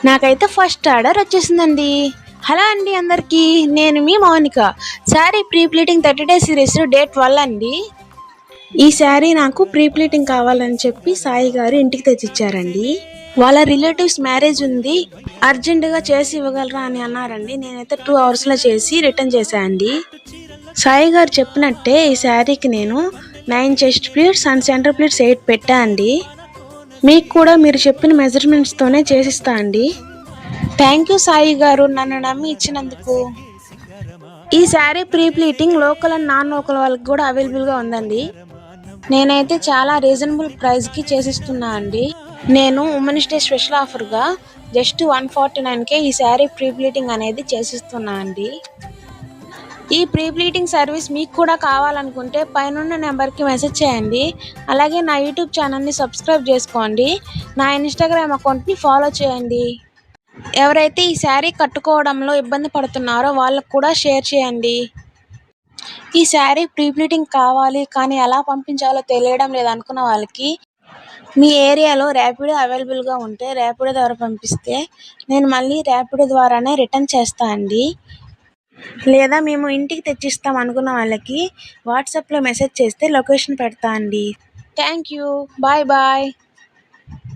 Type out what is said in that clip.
నాకైతే first order వచ్చేసిందండి. Hello అండి అందరికీ, నేను మీ Mounika. Sari pre pleating 30 days series date 12 అండి. ఈ శారీ నాకు ప్రీ ప్లీటింగ్ కావాలని చెప్పి సాయి గారు ఇంటికి తెచ్చిచ్చారండి. వాళ్ళ రిలేటివ్స్ మ్యారేజ్ ఉంది, అర్జెంటుగా చేసి ఇవ్వగలరా అని అన్నారండి. నేనైతే 2 అవర్స్లో చేసి రిటర్న్ చేశాను అండి. సాయి గారు చెప్పినట్టే ఈ శారీకి నేను 9 chest pleats and centre pleats 8 పెట్టా అండి. మీకు కూడా మీరు చెప్పిన మెజర్మెంట్స్తోనే చేసిస్తా అండి. థ్యాంక్ యూ సాయి గారు, నన్ను నమ్మి ఇచ్చినందుకు. ఈ sari pre pleating local and non local వాళ్ళకి కూడా అవైలబుల్గా ఉందండి. నేనైతే చాలా రీజనబుల్ ప్రైస్కి చేసిస్తున్నా అండి. నేను ఉమెన్స్ డే స్పెషల్ ఆఫర్గా జస్ట్ 149కే ఈ శారీ ప్రీ ప్లీటింగ్ అనేది చేసిస్తున్నా అండి. ఈ ప్రీ ప్లీటింగ్ సర్వీస్ మీకు కూడా కావాలనుకుంటే పైనున్న నెంబర్కి మెసేజ్ చేయండి. అలాగే నా యూట్యూబ్ ఛానల్ని సబ్స్క్రైబ్ చేసుకోండి. నా ఇన్స్టాగ్రామ్ అకౌంట్ని ఫాలో చేయండి. ఎవరైతే ఈ శారీ కట్టుకోవడంలో ఇబ్బంది పడుతున్నారో వాళ్ళకు కూడా షేర్ చేయండి. ఈ శారీ ప్రీ ప్లీటింగ్ కావాలి కానీ ఎలా పంపించాలో తెలియడం లేదనుకున్న వాళ్ళకి మీ ఏరియాలో ర్యాపిడో అవైలబుల్గా ఉంటే ర్యాపిడో ద్వారా పంపిస్తే నేను మళ్ళీ ర్యాపిడో ద్వారానే రిటర్న్ చేస్తా అండి. లేదా మేము ఇంటికి తెచ్చిస్తాం అనుకున్న వాళ్ళకి వాట్సాప్లో మెసేజ్ చేస్తే లొకేషన్ పెడతా అండి. Thank you, bye bye.